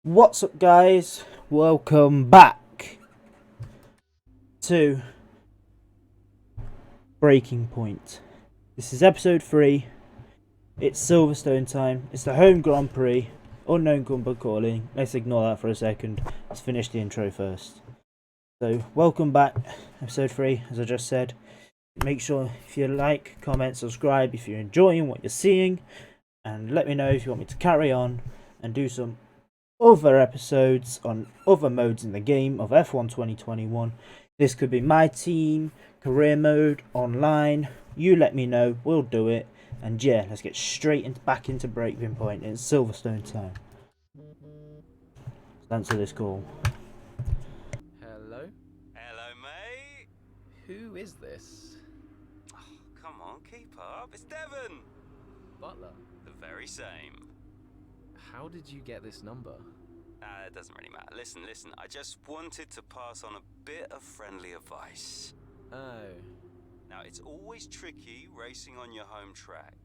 What's up, guys? Welcome back to Breaking Point. This is episode 3. It's Silverstone time. It's the home Grand Prix. Unknown number calling. Let's ignore that for a second. Let's finish the intro first. So, welcome back. Episode 3, as I just said. Make sure if you like, comment, subscribe if you're enjoying what you're seeing. And let me know if you want me to carry on and do some other episodes on other modes in the game of F1 2021. This could be my team, career mode, online. You let me know, we'll do it. And yeah, let's get straight back into Breaking Point. It's Silverstone time. Let's answer this call. Hello? Hello, mate. Who is this? Oh, come on, keep up. It's Devon. Butler? The very same. How did you get this number? It doesn't really matter. Listen. I just wanted to pass on a bit of friendly advice. Oh. Now, it's always tricky racing on your home track.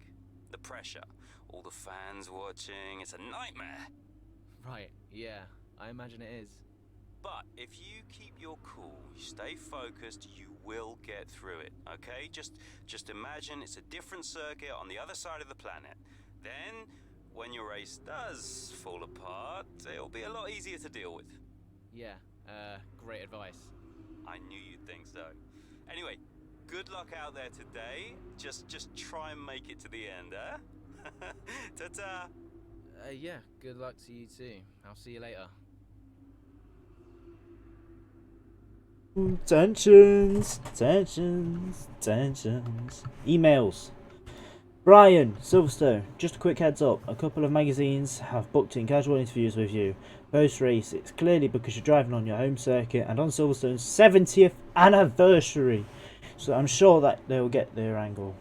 The pressure, all the fans watching, it's a nightmare. Right, yeah, I imagine it is. But if you keep your cool, you stay focused, you will get through it, okay? Just imagine it's a different circuit on the other side of the planet. Then, when your race does fall apart, it'll be a lot easier to deal with. Yeah, great advice. I knew you'd think so. Anyway, good luck out there today. Just try and make it to the end, huh? Ta-ta! Yeah, good luck to you too. I'll see you later. Tensions. Emails. Brian, Silverstone, just a quick heads up. A couple of magazines have booked in casual interviews with you. Post-race, it's clearly because you're driving on your home circuit and on Silverstone's 70th anniversary. So I'm sure that they'll get their angle.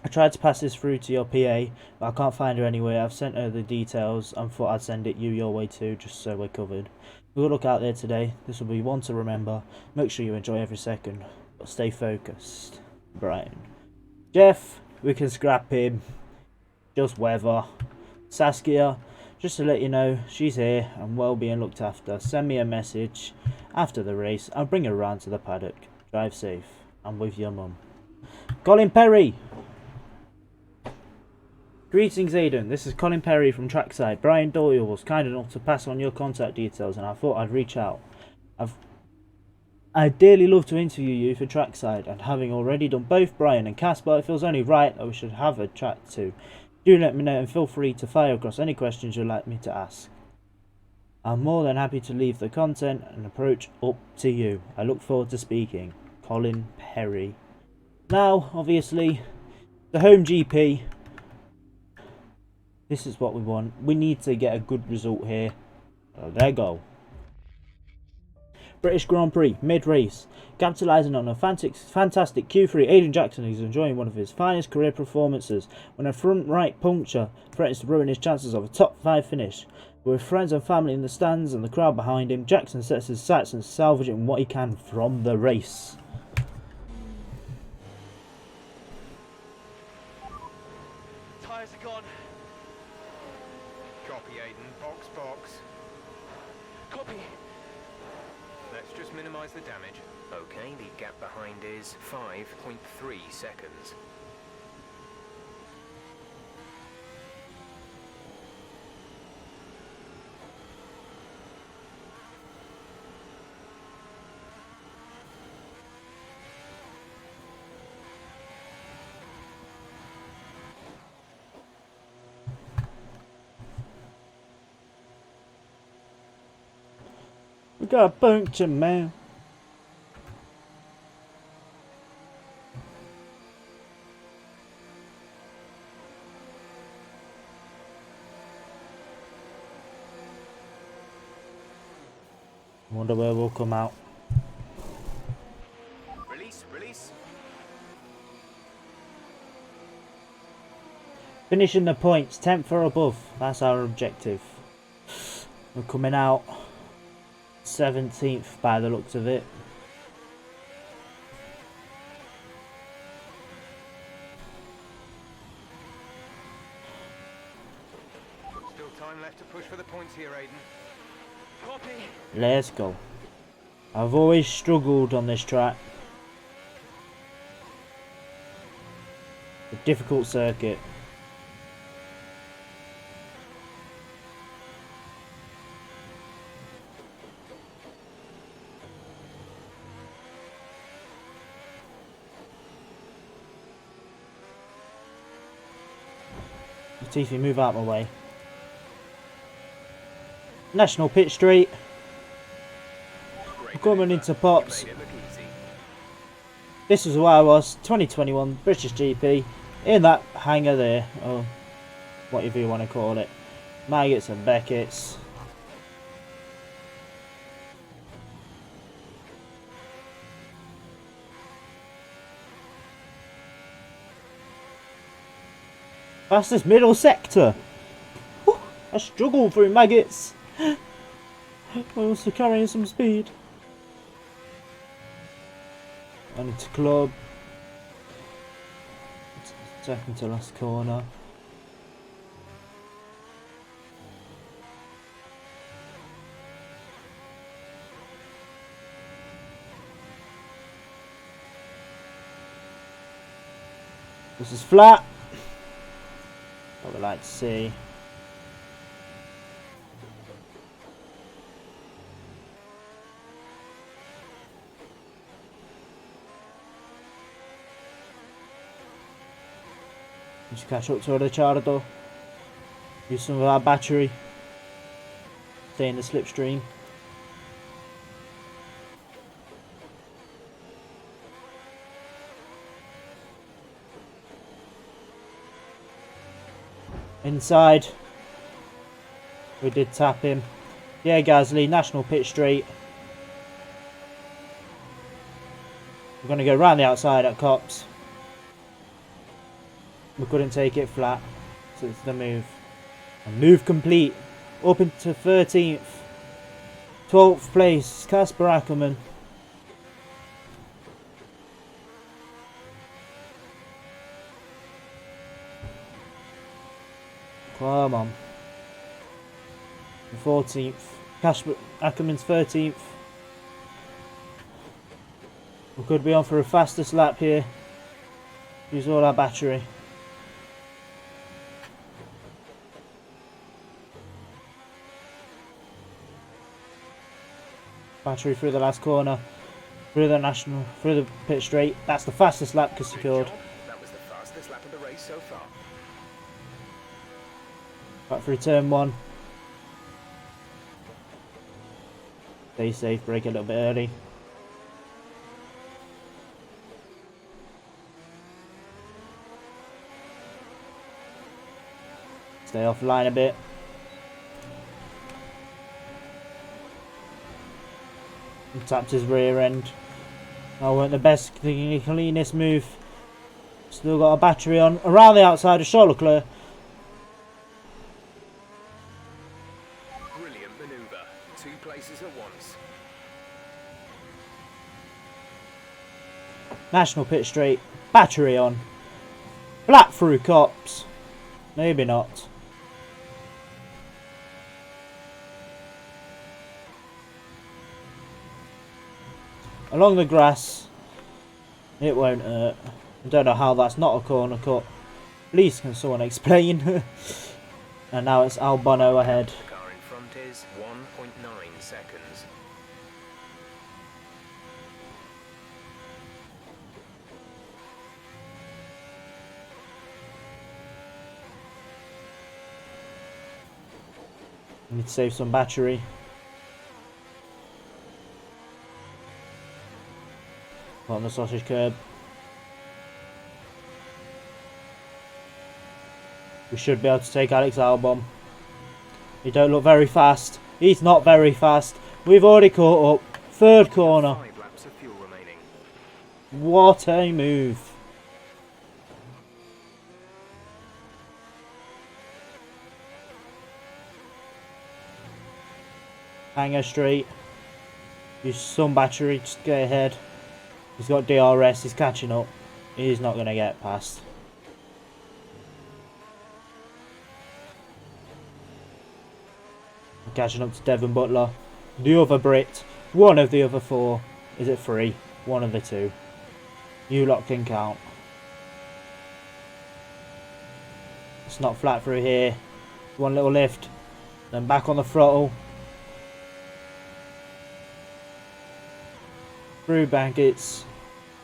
I tried to pass this through to your PA, but I can't find her anywhere. I've sent her the details and thought I'd send it your way too, just so we're covered. Good luck out there today. This will be one to remember. Make sure you enjoy every second, but stay focused. Brian. Jeff, we can scrap him. Just weather. Saskia, just to let you know, she's here and well being looked after. Send me a message after the race. I'll bring her around to the paddock. Drive safe. I'm with your mum. Colin Perry. Greetings, Aidan. This is Colin Perry from Trackside. Brian Doyle was kind enough to pass on your contact details and I thought I'd reach out. I'd dearly love to interview you for Trackside, and having already done both Brian and Casper, it feels only right that we should have a chat too. Do let me know and feel free to fire across any questions you'd like me to ask. I'm more than happy to leave the content and approach up to you. I look forward to speaking. Colin Perry. Now, obviously, the home GP. This is what we want. We need to get a good result here. There you go. British Grand Prix, mid-race. Capitalising on a fantastic Q3, Aiden Jackson is enjoying one of his finest career performances when a front right puncture threatens to ruin his chances of a top 5 finish. With friends and family in the stands and the crowd behind him, Jackson sets his sights on salvaging what he can from the race. Tyres are gone. Copy, Aiden. Box. Copy. Let's just minimise the damage. Okay, the gap behind is 5.3 seconds. We got a puncture, man. Wonder where we'll come out. Release. Finishing the points, 10th or above. That's our objective. We're coming out 17th by the looks of it. Still time left to push for the points here, Aiden. Copy. Let's go. I've always struggled on this track. A difficult circuit. Latifi, move out my way. National Pit Street. Great Coming maneuver. into Pops. You made it look easy. This is where I was, 2021 British GP, in that hangar there, or whatever you want to call it. Maggots and Beckett's. Fastest middle sector. Whew, I struggle through Maggots. I'm also carrying some speed. I need to club. Second to last corner. This is flat. What we'd like to see. Just catch up to Ricciardo. Use some of our battery. Stay in the slipstream. Inside. We did tap him. Yeah, Gasly, National Pit Street. We're going to go round the outside at Cops. We couldn't take it flat, so it's the move. And move complete. Up into 13th. 12th place, Casper Ackerman. Come on. 14th. Casper Ackerman's 13th. We could be on for a fastest lap here. Use all our battery. Battery through the last corner, through the pit straight. That's the fastest lap Great secured. job. That was the fastest lap of the race so far. Back through turn 1. Stay safe, brake a little bit early. Stay offline a bit. He tapped his rear end. That weren't the best, the cleanest move. Still got a battery on. Around the outside of Charles Leclerc. Brilliant maneuver. 2 places at once. National Pit Straight. Battery on. Flat through Cops. Maybe not. Along the grass. It won't hurt. I don't know how that's not a corner cut. Please can someone explain? And now it's Albano ahead. The car in front is 1.9 seconds. Need to save some battery. On the sausage curb. We should be able to take Alex Albon. He don't look very fast. He's not very fast. We've already caught up. Third corner. 5 laps of fuel remaining. What a move. Hangar straight. Use some battery, just get ahead. He's got DRS, he's catching up. He's not going to get past. Catching up to Devon Butler. The other Brit, one of the other four. Is it 3? One of the 2. You lot can count. It's not flat through here. One little lift. Then back on the throttle. Through Beckett's.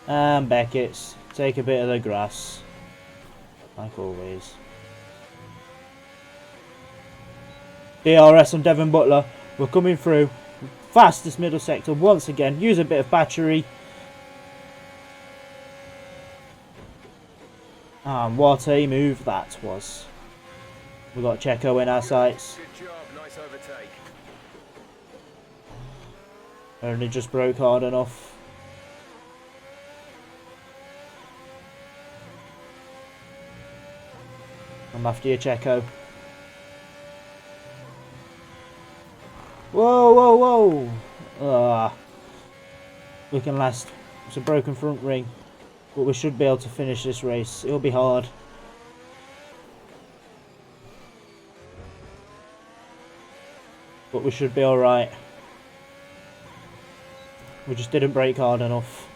And Beckett's. Take a bit of the grass. Like always. DRS on Devon Butler. We're coming through. Fastest middle sector once again. Use a bit of battery. And what a move that was. We've got Checo in our sights. Good job, nice overtake. Only just broke hard enough. I'm after you, Checo. Whoa, whoa, whoa! Ah, we can last. It's a broken front ring, but we should be able to finish this race. It'll be hard. But we should be alright. We just didn't brake hard enough.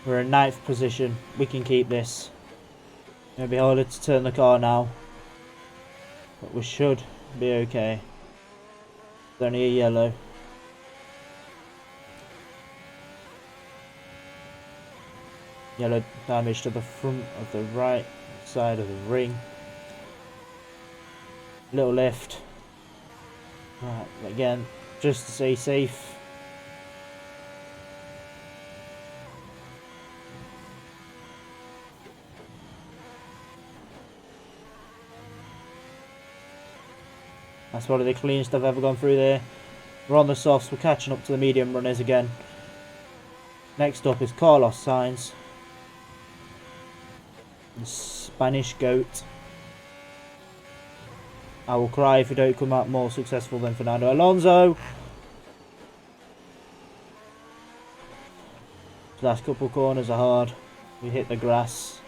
We're in 9th position. We can keep this. It'll be harder to turn the car now. But we should be okay. It's only a yellow. Yellow damage to the front of the right side of the ring. Little lift. Right, again, just to stay safe. That's probably the cleanest I've ever gone through there. We're on the softs, we're catching up to the medium runners again. Next up is Carlos Sainz. The Spanish goat. I will cry if you don't come out more successful than Fernando Alonso. The last couple of corners are hard. We hit the grass.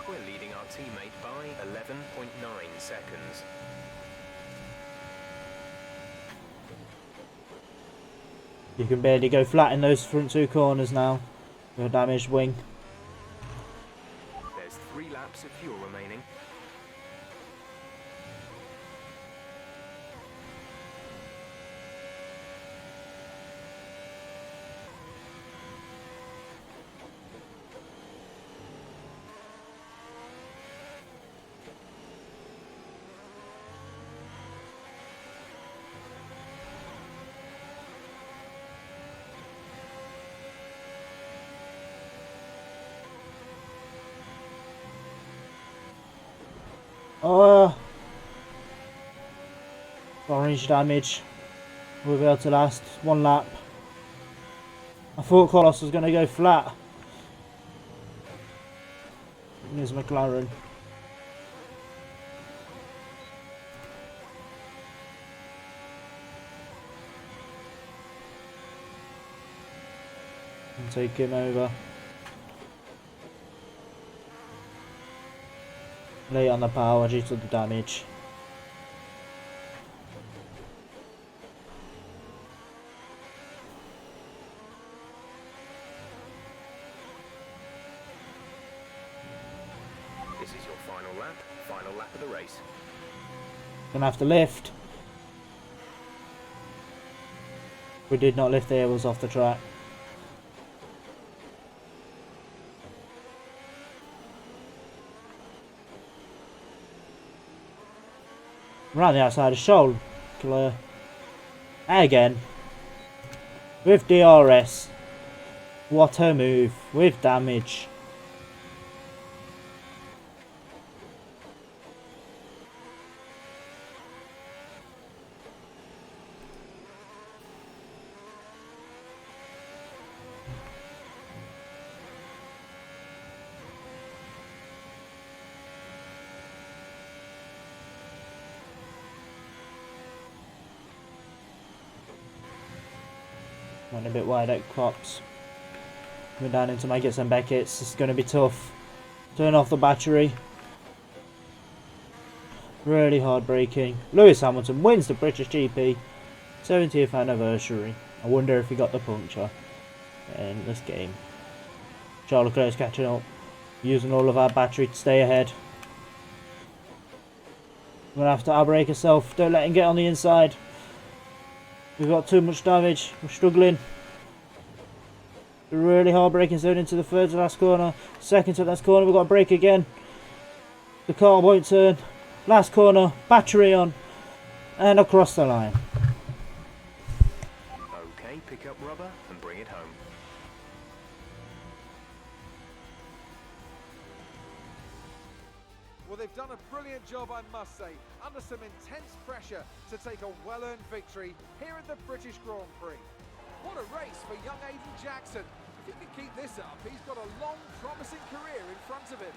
We're leading our teammate by 11.9 seconds. You can barely go flat in those front 2 corners now. Your damaged wing. There's 3 laps of fuel remaining. Orange damage. We'll be able to last 1 lap. I thought Carlos was going to go flat. Here's McLaren. And take him over. Late on the power due to the damage. This is your final lap of the race. Gonna have to lift. We did not lift the airwheels off the track. Around the outside of Shoal. Clear. Again. With DRS. What a move. With damage. Went a bit wide at Cops. Coming down into Maggots and Beckett's. It's going to be tough. Turn off the battery. Really hard braking. Lewis Hamilton wins the British GP 70th anniversary. I wonder if he got the puncture in this game. Charles Leclerc's catching up. Using all of our battery to stay ahead. I'm going to have to outbrake herself. Don't let him get on the inside. We've got too much damage. We're struggling. Really hard braking zone into the third to last corner. Second to last corner. We've got to brake again. The car won't turn. Last corner. Battery on. And across the line. Okay, pick up rubber and bring it home. Well, they've done a brilliant job, I must say, under some intense pressure to take a well-earned victory here at the British Grand Prix. What a race for young Aiden Jackson. If he can keep this up, he's got a long, promising career in front of him.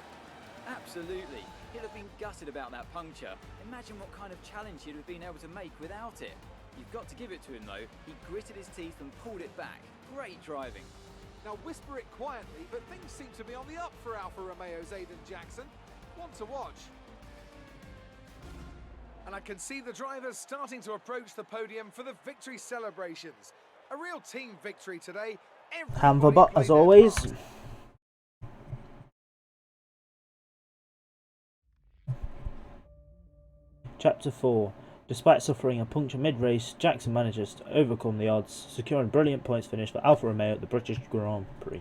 Absolutely. He'd have been gutted about that puncture. Imagine what kind of challenge he'd have been able to make without it. You've got to give it to him though. He gritted his teeth and pulled it back. Great driving. Now whisper it quietly, but things seem to be on the up for Alfa Romeo's Aiden Jackson. One to watch. And I can see the drivers starting to approach the podium for the victory celebrations. A real team victory today. Hand for Everybody butt played as their always. part. Chapter 4. Despite suffering a puncture mid-race, Jackson manages to overcome the odds, securing a brilliant points finish for Alfa Romeo at the British Grand Prix.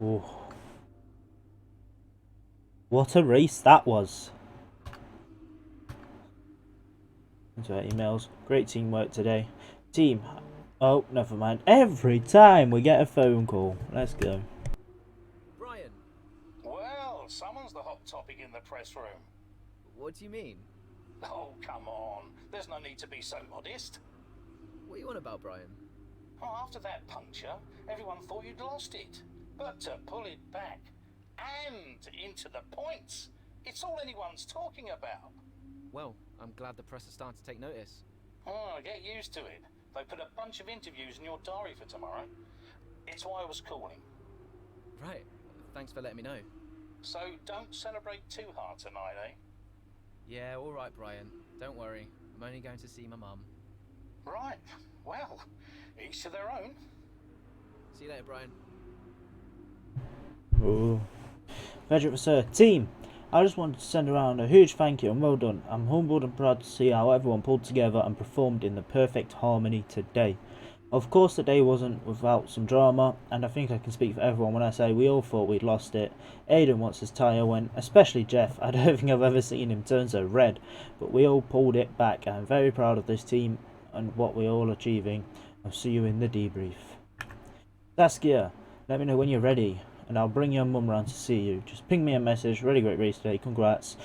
Ooh. What a race that was! Into our emails. Great teamwork today. Team. Oh, never mind. Every time we get a phone call. Let's go. Brian, Well, someone's the hot topic in the press room. what do you mean? Oh, come on. There's no need to be so modest. What are you on about, Brian? Oh, after that puncture, everyone thought you'd lost it. But to pull it back and into the points, it's all anyone's talking about. Well, I'm glad the press are starting to take notice. Oh, get used to it. They put a bunch of interviews in your diary for tomorrow. It's why I was calling. Right, thanks for letting me know. So don't celebrate too hard tonight, eh? Yeah, alright, Brian. Don't worry. I'm only going to see my mum. Right. Well, each to their own. See you later, Brian. Ooh. Frederick for Sir. Team, I just wanted to send around a huge thank you and well done. I'm humbled and proud to see how everyone pulled together and performed in the perfect harmony today. Of course the day wasn't without some drama, and I think I can speak for everyone when I say we all thought we'd lost it. Aiden wants his tyre went, especially Jeff. I don't think I've ever seen him turn so red, but we all pulled it back. I'm very proud of this team and what we're all achieving. I'll see you in the debrief. Saskia, let me know when you're ready, and I'll bring your mum round to see you. Just ping me a message. Really great race today. Congrats.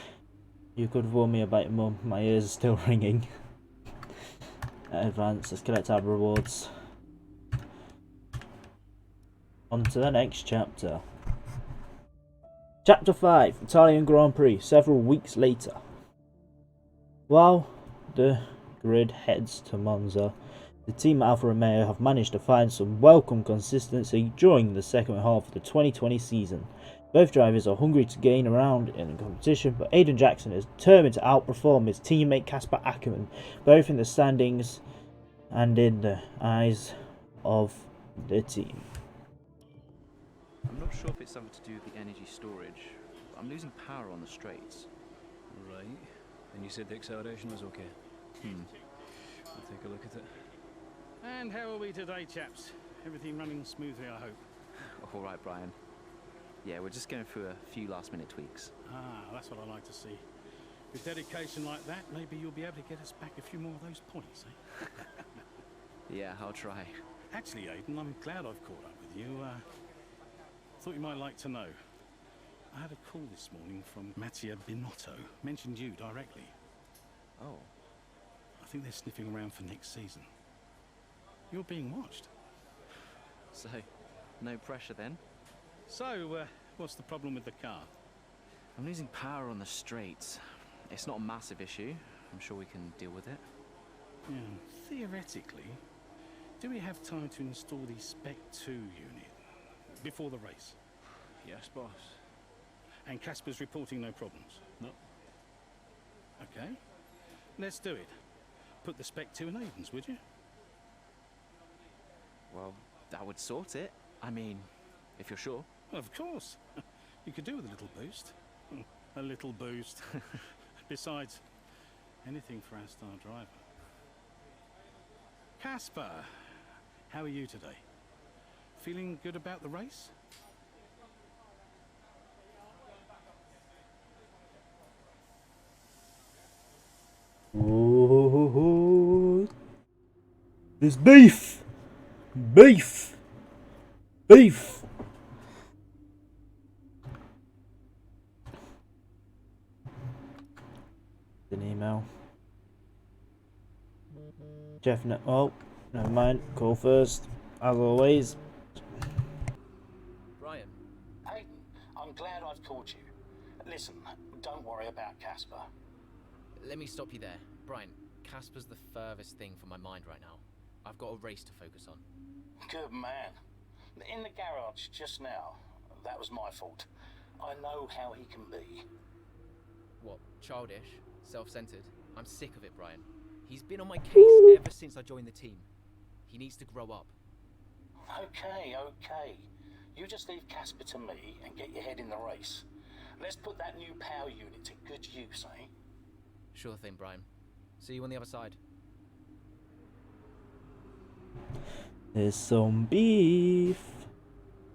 You could have warned me about your mum. My ears are still ringing. Advance. Let's collect our rewards. On to the next chapter. Chapter 5. Italian Grand Prix. Several weeks later. While the grid heads to Monza, the team at Alfa Romeo have managed to find some welcome consistency during the second half of the 2020 season. Both drivers are hungry to gain ground in the competition, but Aiden Jackson is determined to outperform his teammate Casper Ackermann, both in the standings and in the eyes of the team. I'm not sure if it's something to do with the energy storage, but I'm losing power on the straights. Right. And you said the acceleration was okay? I'll take a look at it. And how are we today, chaps? Everything running smoothly, I hope. All right, Brian. Yeah, we're just going through a few last-minute tweaks. Ah, that's what I like to see. With dedication like that, maybe you'll be able to get us back a few more of those points, eh? Yeah, I'll try. Actually, Aiden, I'm glad I've caught up with you. Thought you might like to know. I had a call this morning from Mattia Binotto. Mentioned you directly. Oh. I think they're sniffing around for next season. You're being watched. So, no pressure then? So, what's the problem with the car? I'm losing power on the straights. It's not a massive issue. I'm sure we can deal with it. Yeah, theoretically, do we have time to install the Spec 2 unit before the race? Yes, boss. And Casper's reporting no problems? No. Okay. Let's do it. Put the Spec 2 in Aiden's, would you? Well, that would sort it. I mean, if you're sure. Of course. You could do with a little boost. A little boost. Besides, anything for our star driver. Casper, how are you today? Feeling good about the race? Ooh, there's beef! Beef! Beef! An email. Jeff, no. Oh, never mind. Call first, as always. Brian, Hayden, I'm glad I've called you. Listen, don't worry about Casper. let me stop you there. Brian, Casper's the furthest thing from my mind right now. I've got a race to focus on. Good man. In the garage just now, that was my fault. I know how he can be. What, childish? Self-centered? I'm sick of it, Brian. He's been on my case ever since I joined the team. He needs to grow up. Okay. You just leave Casper to me and get your head in the race. Let's put that new power unit to good use, eh? Sure thing, Brian. See you on the other side. There's some beef.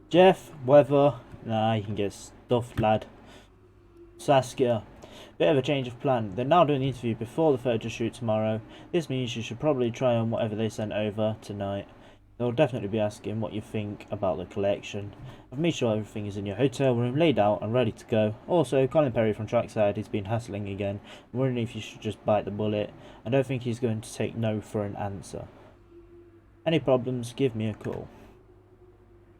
Jeff, weather. Nah, you can get stuffed, lad. Saskia. Bit of a change of plan. They're now doing the interview before the photo shoot tomorrow. This means you should probably try on whatever they sent over tonight. They'll definitely be asking what you think about the collection. I've made sure everything is in your hotel room, laid out and ready to go. Also, Colin Perry from Trackside has been hassling again. I'm wondering if you should just bite the bullet. I don't think he's going to take no for an answer. Any problems, give me a call.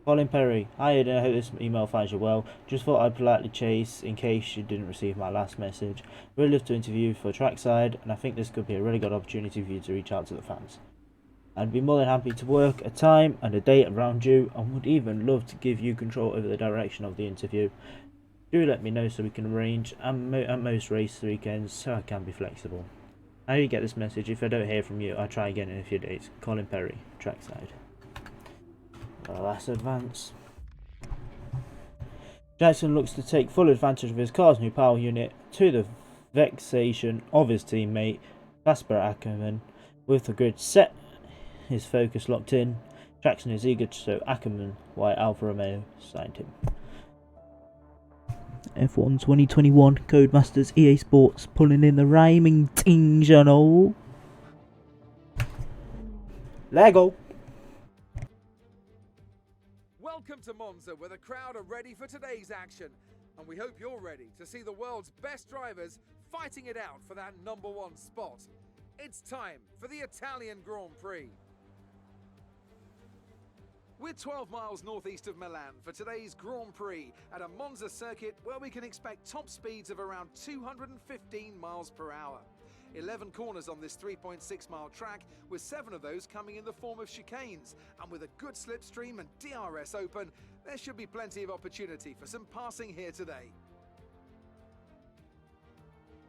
Colin Perry, hi Aidan, I hope this email finds you well. Just thought I'd politely chase in case you didn't receive my last message. Really love to interview for Trackside, and I think this could be a really good opportunity for you to reach out to the fans. I'd be more than happy to work a time and a date around you, and would even love to give you control over the direction of the interview. Do let me know so we can arrange at most race weekends so I can be flexible. I know you get this message. If I don't hear from you, I'll try again in a few days. Colin Perry, Trackside. Well, that's advance. Jackson looks to take full advantage of his car's new power unit to the vexation of his teammate Casper Ackerman. With the grid set, his focus locked in, Jackson is eager to show Ackerman why Alfa Romeo signed him. F1 2021 Codemasters EA Sports pulling in the rhyming tinge and all. Lego. Welcome to Monza, where the crowd are ready for today's action. And we hope you're ready to see the world's best drivers fighting it out for that #1 spot. It's time for the Italian Grand Prix. We're 12 miles northeast of Milan for today's Grand Prix at a Monza circuit where we can expect top speeds of around 215 miles per hour. 11 corners on this 3.6-mile track, with 7 of those coming in the form of chicanes. And with a good slipstream and DRS open, there should be plenty of opportunity for some passing here today.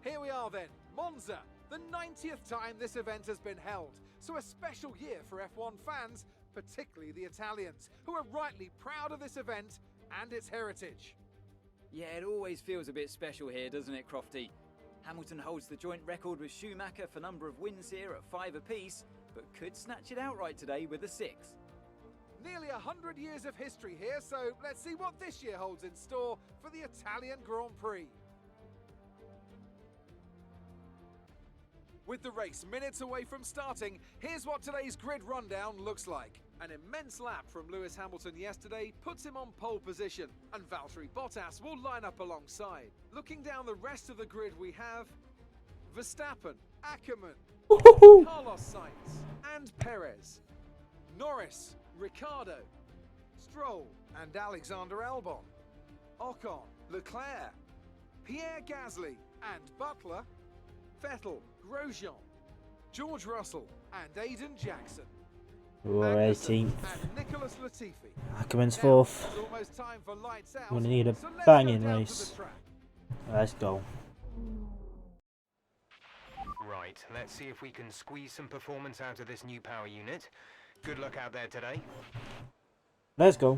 Here we are then, Monza, the 90th time this event has been held. So a special year for F1 fans, particularly the Italians, who are rightly proud of this event and its heritage. Yeah, it always feels a bit special here, doesn't it, Crofty? Hamilton holds the joint record with Schumacher for number of wins here at 5 apiece, but could snatch it outright today with a 6. Nearly 100 years of history here, so let's see what this year holds in store for the Italian Grand Prix. With the race minutes away from starting, here's what today's grid rundown looks like. An immense lap from Lewis Hamilton yesterday puts him on pole position, and Valtteri Bottas will line up alongside. Looking down the rest of the grid, we have Verstappen, Ackerman, Carlos Sainz and Perez, Norris, Ricciardo, Stroll and Alexander Albon, Ocon, Leclerc, Pierre Gasly and Butler, Vettel, Grosjean, George Russell and Aiden Jackson. We're 18th. and Nicholas Latifi. Ackerman's Now, 4th. it's almost time for lights out, We're gonna need a so let's banging go down to race. the track. Let's go. Right, let's see if we can squeeze some performance out of this new power unit. Good luck out there today. Let's go.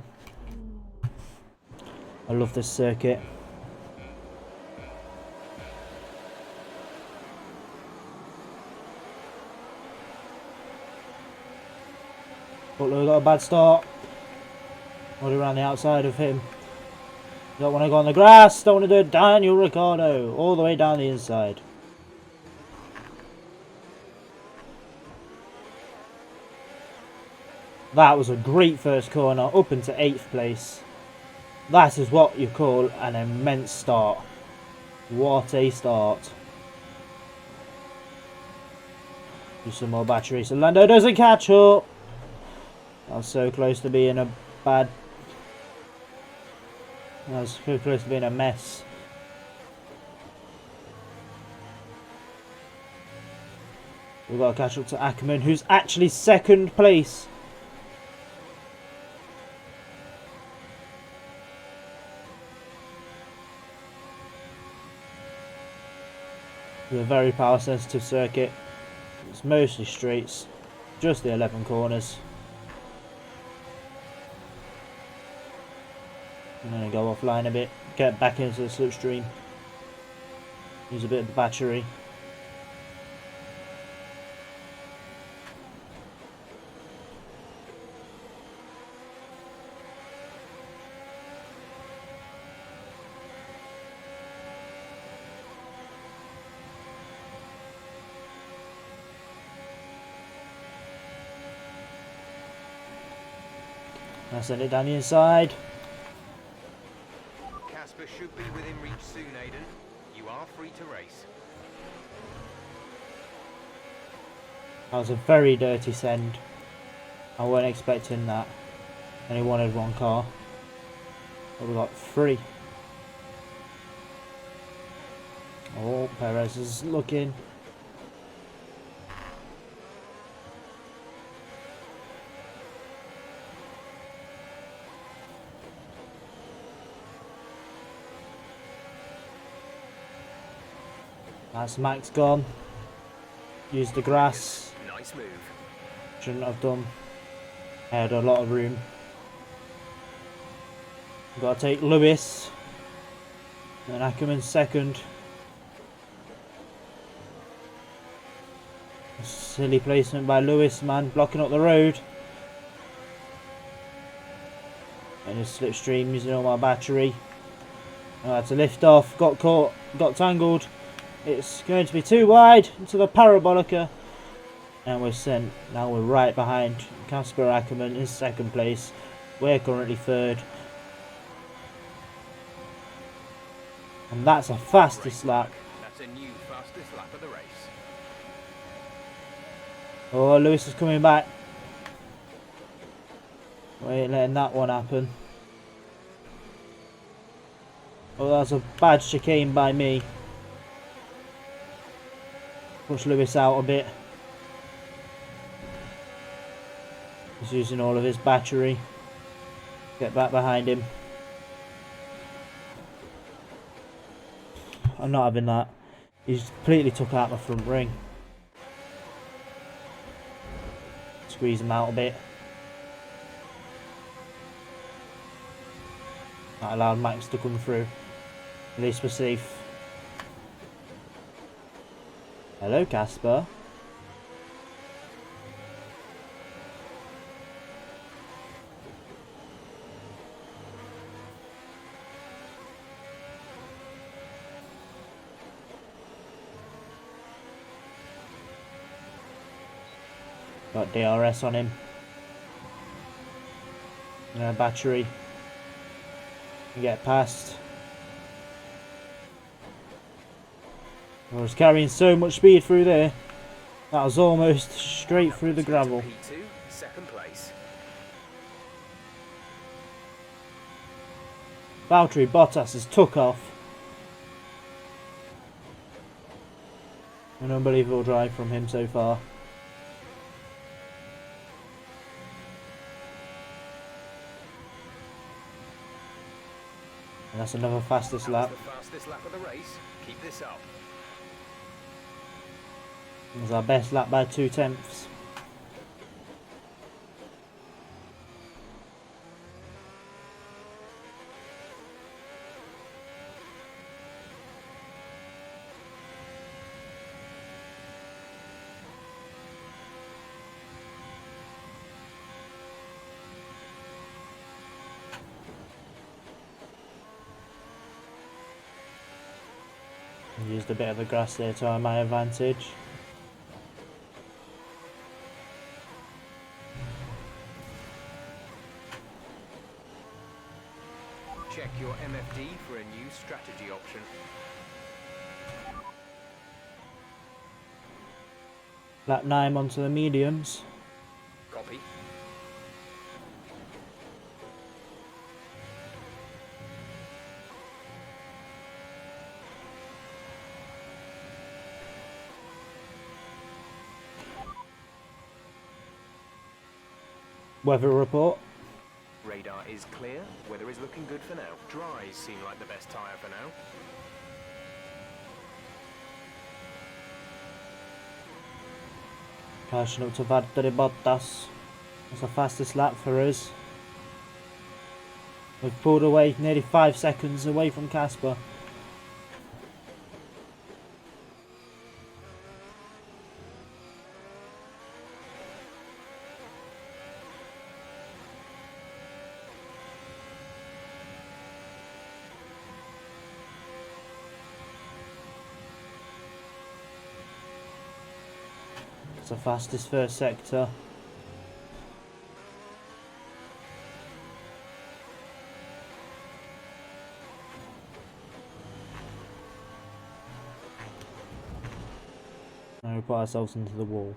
I love this circuit. Butler got a bad start. All around the outside of him. Don't want to go on the grass. Don't want to do it. Daniel Ricciardo all the way down the inside. That was a great first corner up into 8th place. That is what you call an immense start. What a start. Do some more battery so Lando doesn't catch up. I was so close to being a bad... I was so close to being a mess. We've got to catch up to Ackerman, who's actually 2nd place. It's a very power sensitive circuit. It's mostly straights, just the 11 corners. I'm going to go offline a bit, get back into the slipstream, use a bit of the battery. I send it down the inside. Casper should be within reach soon, Aiden. You are free to race. That was a very dirty send. I weren't expecting that. Only wanted 1 car. But we got 3. Oh, Perez is looking. That's Max gone. Use the grass. Nice move. Shouldn't have done. I had a lot of room. Got to take Lewis. And Ackerman's 2nd. Silly placement by Lewis, man, blocking up the road. And just slipstream using all my battery. I had to lift off, got caught, got tangled. It's going to be too wide into the parabolica. And we're sent. Now we're right behind Casper Ackerman in 2nd place. We're currently 3rd. And that's a fastest lap. That's a new fastest lap of the race. Oh, Lewis is coming back. We ain't letting that one happen. Oh, that's a bad chicane by me. Push Lewis out a bit. He's using all of his battery. Get back behind him. I'm not having that. He's completely took out my front ring. Squeeze him out a bit. That allowed Max to come through. At least we're safe. Hello, Casper. Got DRS on him. Battery. Get past. I was carrying so much speed through there. That was almost straight through the gravel. P2, 2nd place. Valtteri Bottas has took off. An unbelievable drive from him so far. And that's another fastest That lap. was the fastest lap of the race. Keep this up. It was our best lap by 2/10. Used a bit of the grass there to my advantage. Check your MFD for a new strategy option. Lap 9 onto the mediums. Copy. Weather report. Radar is clear. Weather is looking good for now. Dries seem like the best tyre for now. Catching up to Valtteri Bottas. That's the fastest lap for us. We've pulled away nearly 5 seconds away from Casper. It's the fastest first sector. Now we put ourselves into the wall.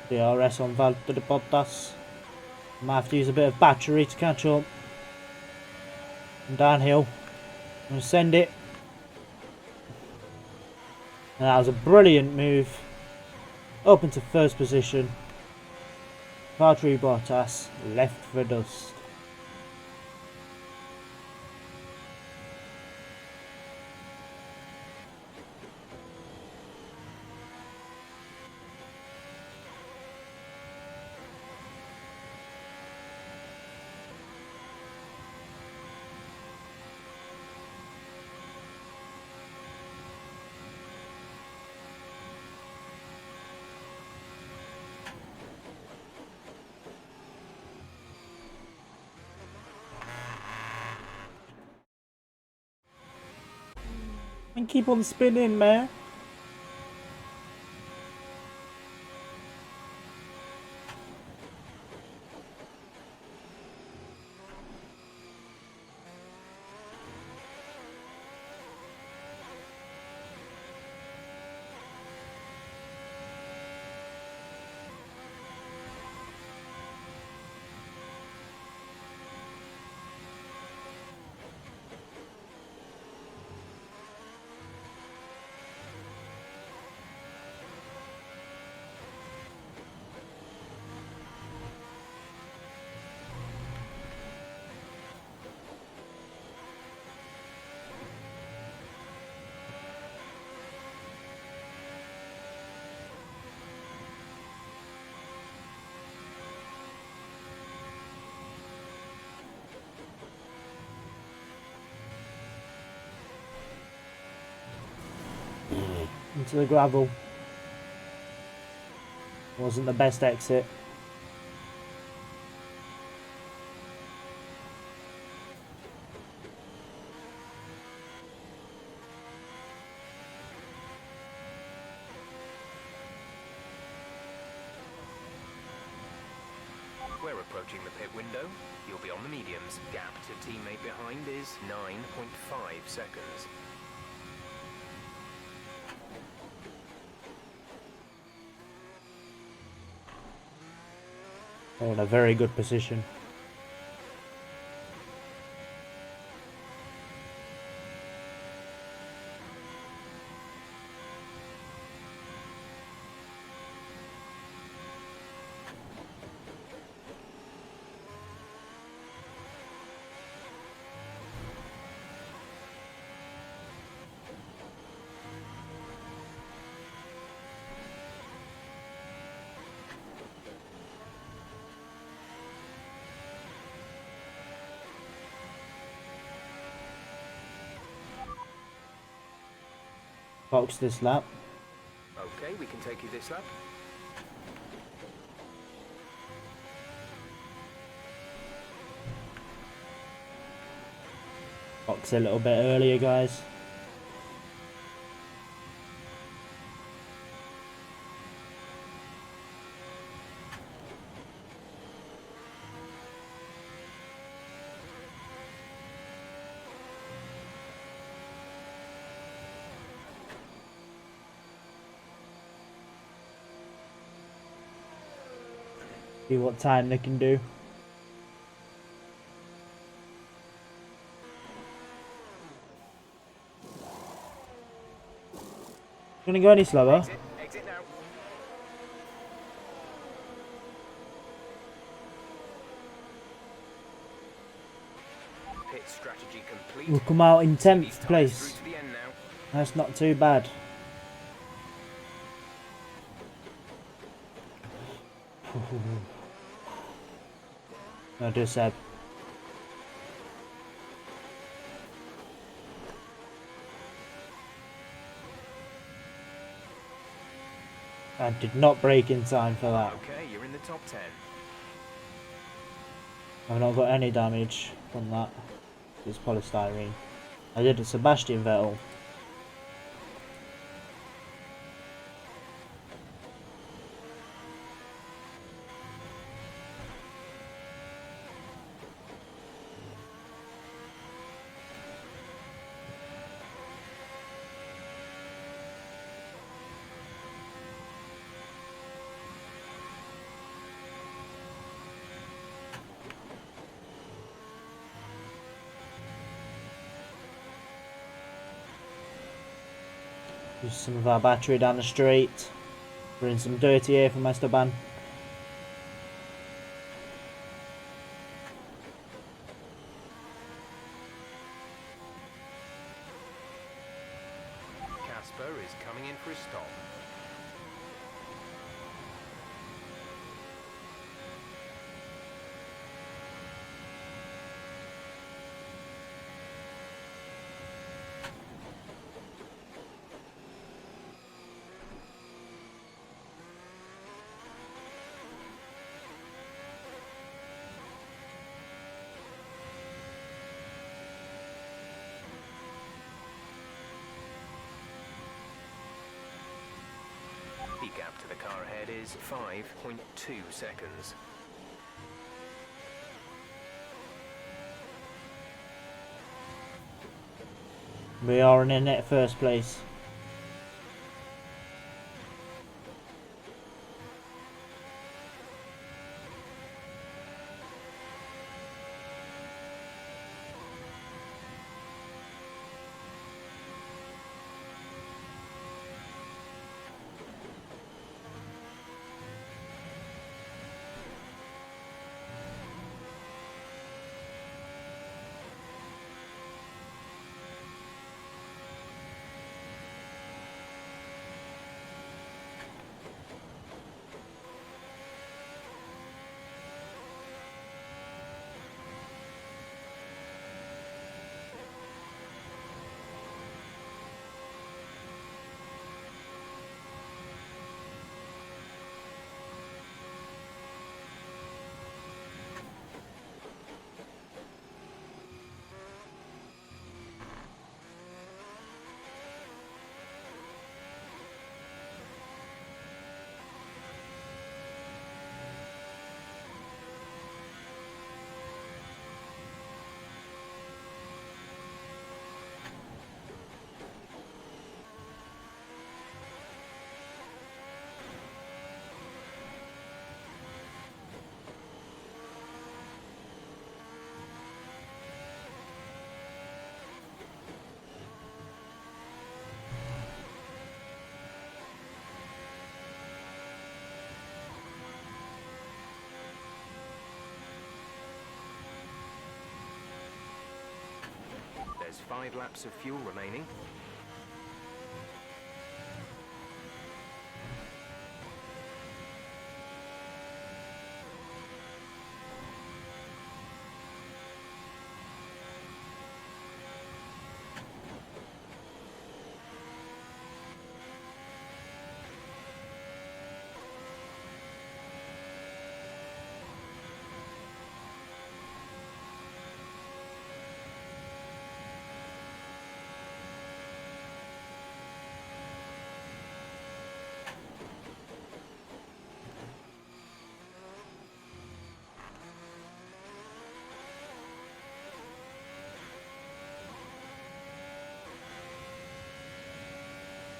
DRS on Valtteri Bottas. Might have to use a bit of battery to catch up. And downhill. I'm going to send it. And that was a brilliant move. Up into first position. Valtteri Bottas left for dust. And keep on spinning, man. Into the gravel. Wasn't the best exit. We're approaching the pit window. You'll be on the mediums. Gap to teammate behind is 9.5 seconds. They're in a very good position. Box this lap. Okay, we can take you this lap. Box a little bit earlier, guys. See what time they can do. Gonna go any slower? Exit now. Pit strategy complete. We'll come out in 10th Through place. to the end now. That's not too bad. No, do Seb. I did not brake in time for that. Okay, you're in the top 10. I've not got any damage from that. It's polystyrene. I did a Sebastian Vettel. Use some of our battery down the street. We're in some dirty air from Esteban. Casper is coming in for a stop. The gap to the car ahead is 5.2 seconds. We are in net first place. There's 5 laps of fuel remaining.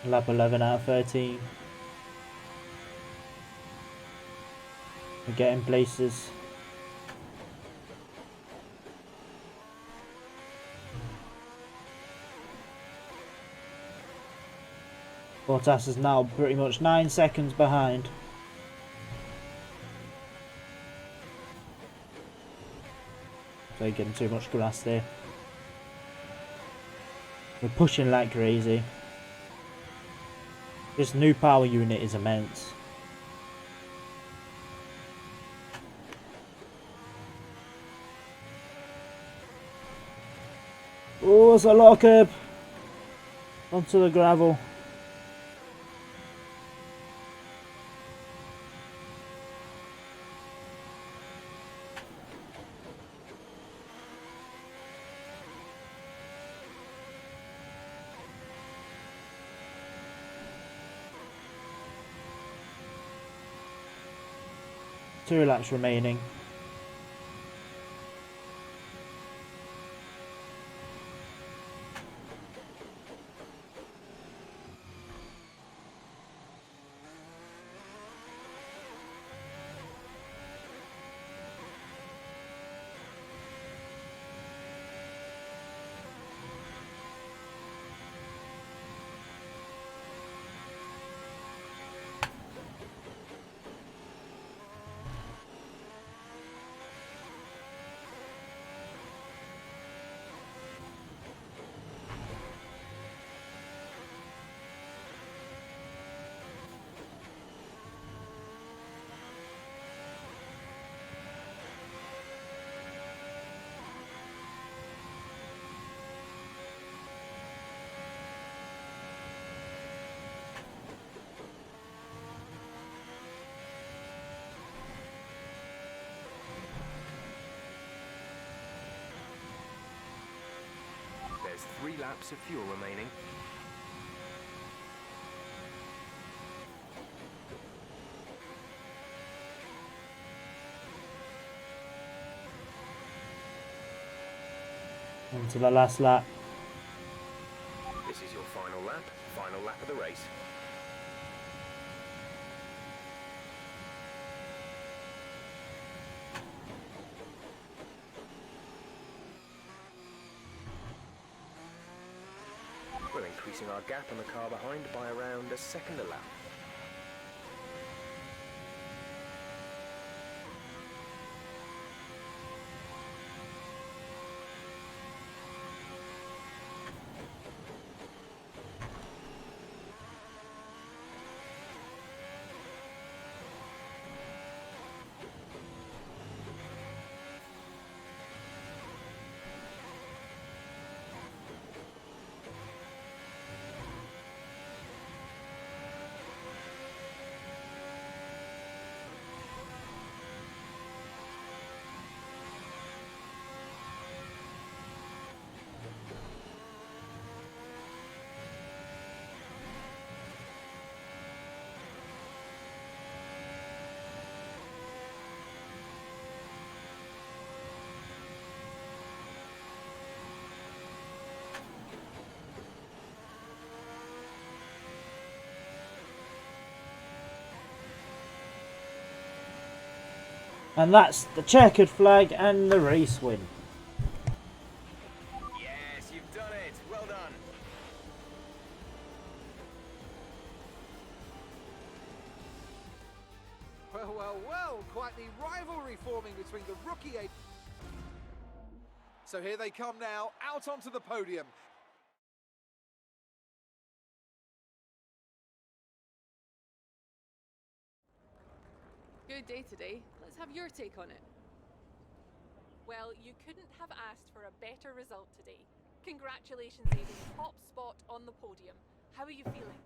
Lap 11 out of 13. We're getting places. Bottas is now pretty much 9 seconds behind. So getting too much grass there. We're pushing like crazy. This new power unit is immense. Oh, it's a lot of curb. Onto the gravel. Two laps remaining. There's 3 laps of fuel remaining. Onto the last lap. This is your final lap of the race. We're increasing our gap on the car behind by around a second a lap. And that's the checkered flag and the race win. Yes, you've done it. Well done. Well, well, well, quite the rivalry forming between the rookie age. So here they come now, out onto the podium. Good day today. Let's have your take on it. Well, you couldn't have asked for a better result today. Congratulations, Aiden. Top spot on the podium. How are you feeling?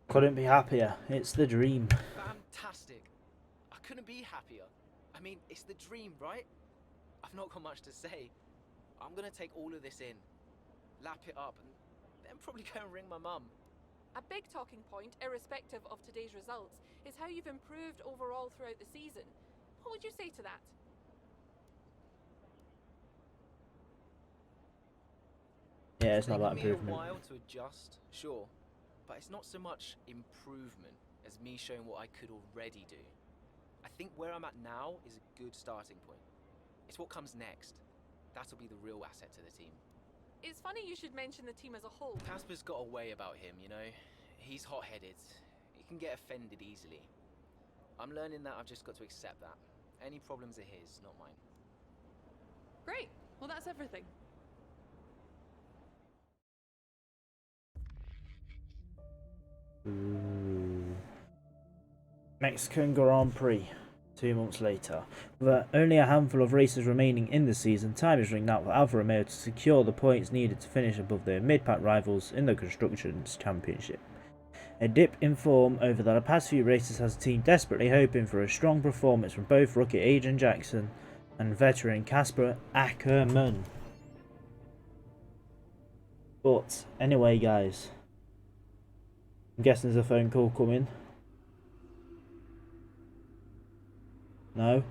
Couldn't be happier. It's the dream. Fantastic. I couldn't be happier. I mean, it's the dream, right? I've not got much to say. I'm gonna take all of this in, lap it up, and then probably go and ring my mum. A big talking point, irrespective of today's results, is how you've improved overall throughout the season. What would you say to that? Yeah, it's not that Taken me a improvement. while to adjust, sure, but it's not so much improvement as me showing what I could already do. I think where I'm at now is a good starting point. It's what comes next. That'll be the real asset to the team. It's funny you should mention the team as a whole. Casper's got a way about him, you know? He's hot-headed. He can get offended easily. I'm learning that I've just got to accept that. Any problems are his, not mine. Great. Well, that's everything. Ooh. Mexican Grand Prix. 2 months later. With only a handful of races remaining in the season, time is running out for Alfa Romeo to secure the points needed to finish above their mid-pack rivals in the Constructors' Championship. A dip in form over the past few races has the team desperately hoping for a strong performance from both rookie Adrian Jackson and veteran Casper Ackermann. But anyway, guys, I'm guessing there's a phone call coming. No,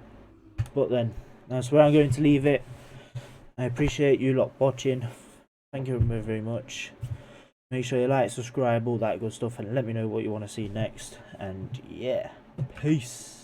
but then that's where I'm going to leave it. I appreciate you lot watching. Thank you very much. Make sure you like, subscribe, all that good stuff, and let me know what you want to see next. And yeah, peace.